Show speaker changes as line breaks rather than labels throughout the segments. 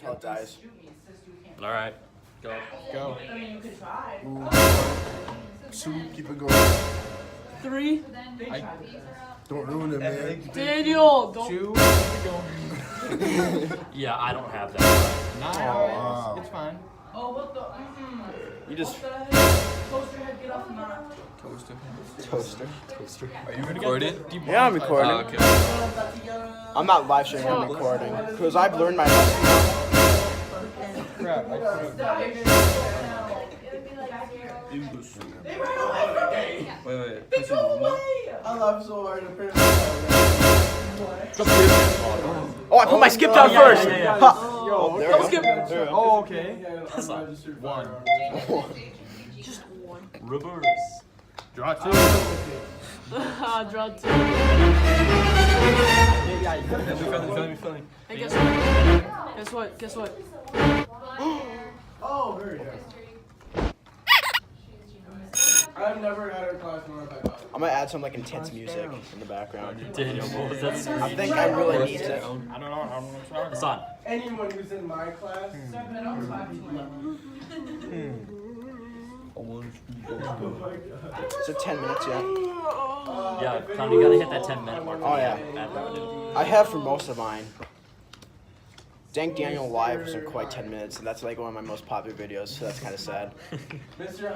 until it dies.
All right, go.
Go.
Ooh, 2, keep it going.
3.
Don't ruin it, man.
Daniel, don't.
2. Go.
Yeah, I don't have that.
9.
wow.
It's fine.
Oh, what the?
You just
Toaster head, get off my.
toaster.
Are you recording?
Yeah, I'm recording.
Oh, okay.
I'm not live streaming, I'm recording. Because I've learned my lesson.
Crap. I
Wait. Push it normal.
I laughed so hard. Oh, I put my skip down first.
Yeah.
Ha.
Yo,
There
Don't
we
skip.
go.
Oh, okay.
That's not
1.
Just 1.
reverse.
Draw 2.
Draw 2.
Yeah,
Feeling.
Hey, guess what?
Oh, very good. I've never had a class where I've had
I'm gonna add some like intense music in the background.
Daniel, what was that
I
scream?
think I really need to.
I don't know.
It's on.
anyone who's in my class.
Is it 10 minutes yet?
Yeah, Tom, you gotta hit that 10-minute mark.
Oh, yeah.
Add revenue.
I have for most of mine. Dank Daniel Live wasn't quite 10 minutes, and that's like one of my most popular videos, so that's kind of sad.
Mr.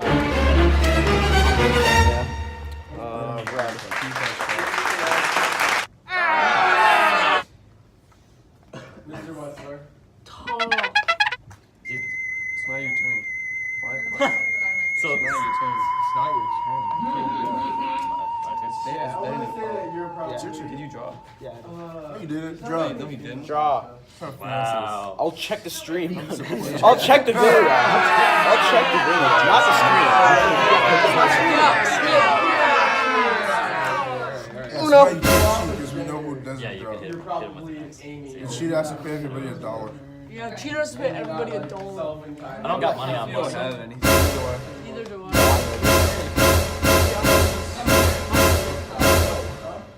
Yeah. Red.
Mr. Wessler.
It's not your turn.
So,
It's not your turn.
It's not your turn.
I want to say that you're probably.
Did you draw?
Yeah.
You did it.
No, you didn't.
Draw.
wow.
I'll check the stream. I'll check the video. I'll check the video. Not the stream.
Uno. Because we know who doesn't
Yeah, you
draw.
can hit
You're
him
probably
with
Amy.
And she has to pay everybody $1.
Yeah, cheaters pay everybody $1.
I don't got money on
You don't
this.
have any.
Neither do I.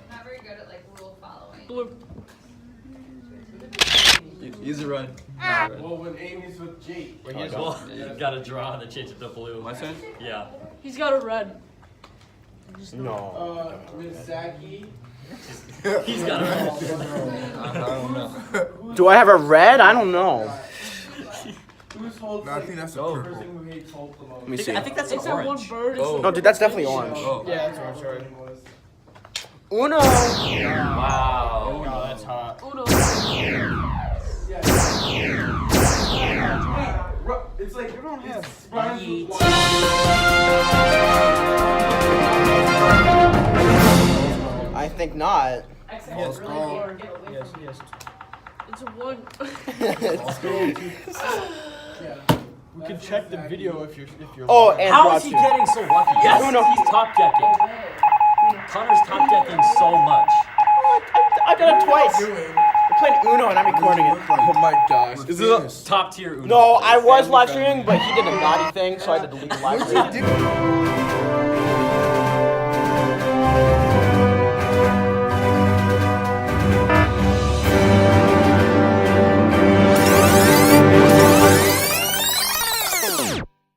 Not very good at like rule following.
Blue.
Use a run.
Well, when Amy's with Jake.
Well, you gotta draw and then change it to blue.
My turn?
Yeah.
He's got a red.
No.
Miss Saki.
He's got a
I don't know.
Do I have a red? I don't know.
Who's holds
No, I
like,
think that's a
the
purple.
person who hates Holt the most?
Let me see.
I think that's an
Except one
orange.
bird is
Oh.
No, dude, that's definitely orange.
Oh.
Yeah, that's orange. Sorry.
Uno.
Wow.
Oh, that's hot.
Uno.
It's like
You don't have.
I think not.
Let's go.
Yes.
It's a 1.
We can check the video if you're.
Oh, and
How
draw
is he
2.
getting so lucky? Yes,
Uno.
he's top decking. Connor's top decking so much.
I've done it twice. We're playing Uno and I'm recording it.
Oh my gosh.
Is
Is
it
it
a-
Top tier Uno.
No, I was live streaming, but he did a naughty thing, so I had to delete the live stream.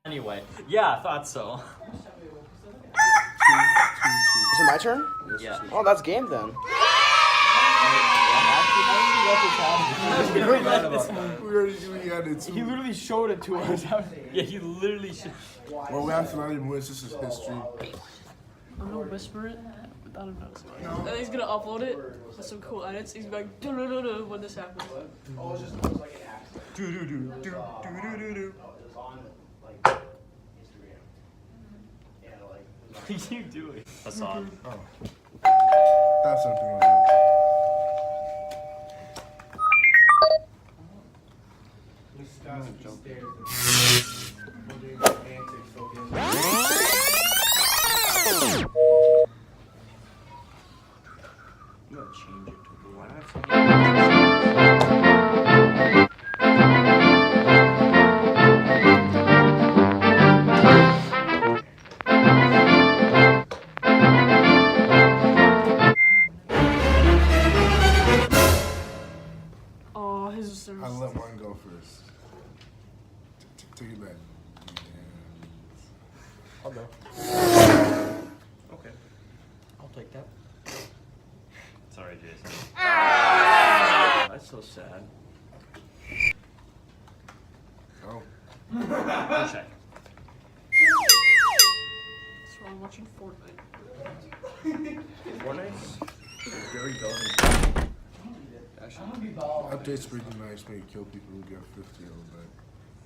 Anyway, yeah, I thought so.
Is it my turn?
Yeah.
Oh, that's game then.
We had it
He
too.
literally showed it to us.
Yeah, he literally should.
Well, we have to not even win. This is history.
I'm gonna whisper it without him noticing. And then he's gonna upload it with some cool edits. He's gonna be like, "Do-do-do-do," when this happens.
What are you doing? Hassan.
That's something like that.
Miss Scott's upstairs. We're doing antics, okay?
I'm gonna change it to blue.
Oh, his is
I let mine go first. reverse. Take it back.
I'll go.
Okay.
I'll take that.
Sorry, Jason.
That's so sad.
Oh.
Good check.
So I'm watching Fortnite.
Fortnite?
Gary Belvin.
Update's pretty nice. When you kill people who get 50 on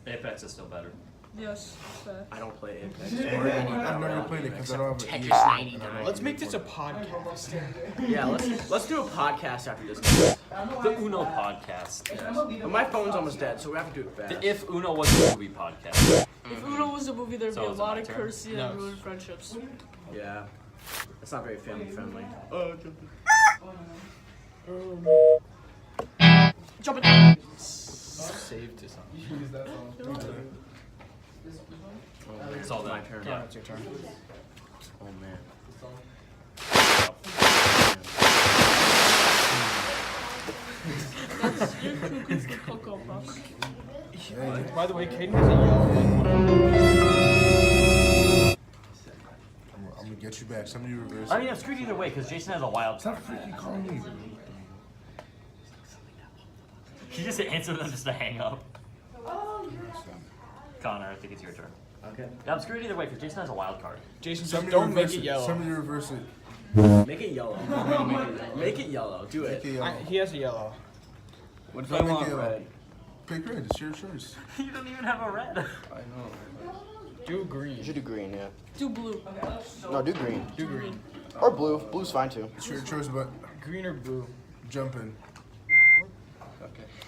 that.
Apex is still better.
Yes, fair.
I don't play Apex.
I've never played it because I don't have an
Tetris 99.
Let's make this a podcast.
Yeah, let's do a podcast after this.
The Uno podcast.
But my phone's almost dead, so we have to do it fast.
The If Uno Was a Movie podcast.
If Uno was a movie, there'd
So
be a
is it
lot
my
of
turn?
cursing
No.
and ruined friendships.
Yeah. It's not very family friendly.
Jump it.
Saved to something.
It's all
My
done.
turn.
Yeah.
It's your turn.
Oh man.
That's your cuckoo's Cocoa Puffs.
By the way, Caden has a yellow one.
I'm gonna get you back. Somebody reverse.
I mean, I'm screwed either way because Jason has a wild card.
Stop freaking calling me.
He just answered them just to hang up. Connor, I think it's your turn.
Okay.
Yeah, I'm screwed either way because Jason has a wild card.
Jason, just
Somebody
don't make
reverse
it yellow.
Somebody reverse it.
Make it yellow. Make it yellow. Do it.
Make it yellow.
He has a yellow.
What if
Don't
I
make
want
it yellow.
red?
Pick red. It's your choice.
You don't even have a red.
I know.
Do green.
You should do green, yeah.
Do blue.
No, do green.
Do green.
Or blue. Blue's fine too.
It's your choice, but
Green or blue?
jump in.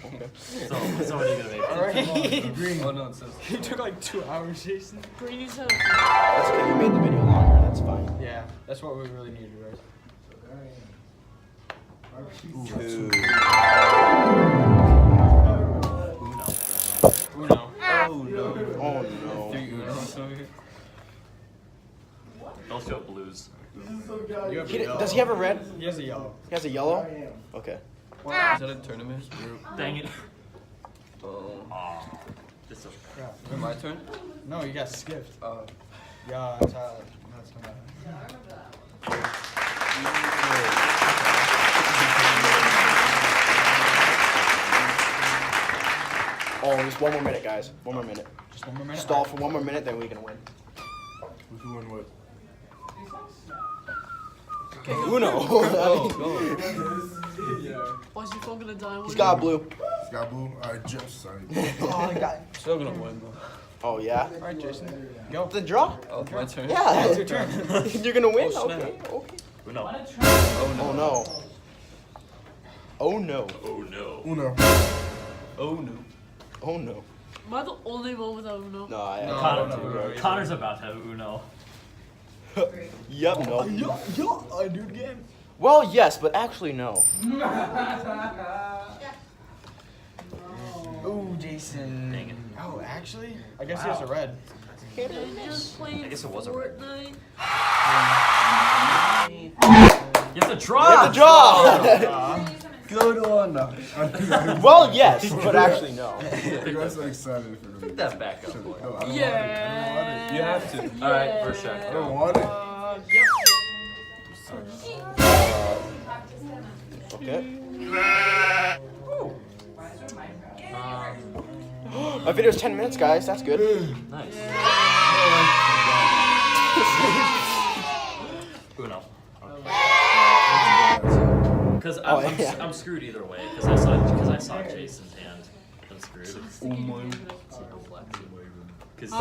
Okay.
So what are you gonna make?
Alright.
Green.
Oh no, it says.
It took like 2 hours, Jason.
Green's have
That's okay. You made the video longer. That's fine.
Yeah, that's what we really needed, right?
Ooh, that's
Two.
Uno.
Oh no.
Oh no.
3 Unos over here.
Those two have blues.
You have a yellow.
Does he have a red?
He has a yellow.
He has a yellow? Okay.
Is that a tournament?
Dang it.
Oh.
Aw. This is
Crap.
Is it my turn?
No, you got skipped.
Oh.
Yeah, that's how. That's how.
Oh, just one more minute, guys. One more minute.
Just one more minute.
Stall for one more minute, then we can win.
We can win what?
Uno.
Why's your phone gonna die?
He's got blue.
Got blue. Alright, jump, son.
Still gonna win though.
Oh yeah.
Alright, Jason. Go.
The draw.
Oh, my turn?
Yeah.
It's your turn.
You're gonna win.
Oh, snap.
Okay. Okay.
Uno.
Oh no. Oh no.
Oh no.
Uno.
Oh no.
Oh no.
Am I the only one without Uno?
No, I.
No.
Connor, Connor's about to have Uno.
Yep. No.
I do it again.
Well, yes, but actually no.
Ooh, Jason.
Dang it.
Oh, actually? I guess he has a red.
I just played
guess it was a red.
Fortnite.
You have to draw.
You have to draw.
Good one.
Well, yes, but actually no.
You guys are excited for me.
Pick that back up, boy.
No, I don't
Yeah.
You have to.
All right, first check.
I don't want it.
Yep.
Okay. My video's 10 minutes, guys. That's good.
Nice. Uno. Because I'm screwed either way. Because I saw Jason's hand. I'm screwed.
Oh my.
Because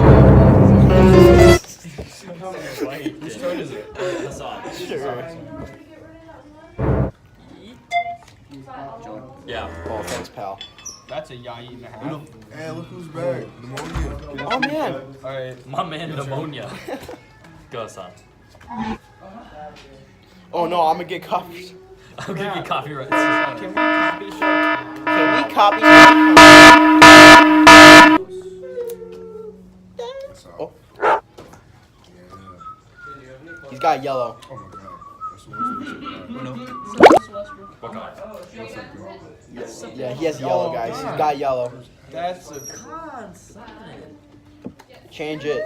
Whose turn is it?
I saw it.
Sure.
Yeah.
Oh, thanks, pal.
That's a yai and a half.
Hey, look who's back. Pneumonia.
Oh man.
Alright.
My man, pneumonia. Go, son.
Oh no, I'm gonna get copies.
I'm gonna get copyrights.
Can we copy shot?
Can we copy?
That's all.
Oh,
Yeah.
he's got yellow.
Oh my god. That's the worst person.
Uno.
What color?
Yeah, he has yellow, guys. He's got yellow.
That's a.
Come on, son.
Change it.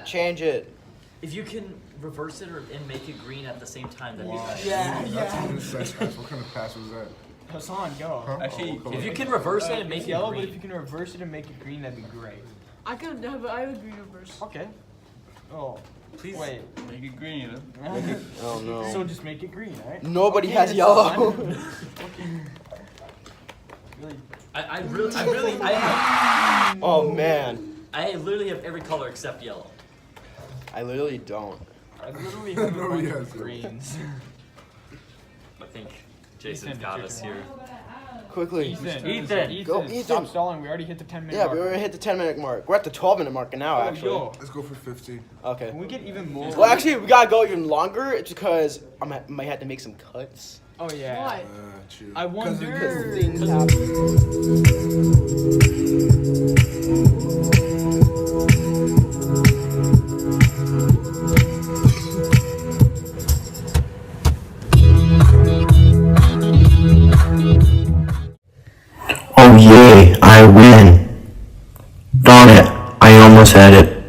Change it.
If you can reverse it and make it green at the same time, that'd be nice.
Yeah,
That's
yeah.
an inside pass. What kind of pass was that?
Hassan, go.
Huh?
Actually,
Oh, what
If you
color?
can reverse it and make
It's
it
yellow, but if you
green.
can reverse it and make it green, that'd be great.
I could have, I would agree reverse.
Okay. Oh,
Please.
wait.
Make it green, you know?
Oh no.
So just make it green, right?
Nobody
Okay,
has
Hassan.
yellow.
Really?
I have,
Oh man.
I literally have every color except yellow.
I literally don't.
I literally have a
Nobody
bunch
has
of
it.
greens.
I think Jason's
Ethan,
got
it's
us
your
here.
Quickly.
Ethan.
Go, Ethan.
Stop stalling. We already hit the 10-minute
Yeah,
mark.
we already hit the 10-minute mark. We're at the 12-minute mark now,
Oh,
actually.
yo.
Let's go for 15.
Okay.
Can we get even more?
Well, actually, we gotta go even longer. It's because I might have to make some cuts.
Oh, yeah.
Why?
Chill.
I wonder.
Because things happen.
Oh yay, I win. Darn it, I almost had it.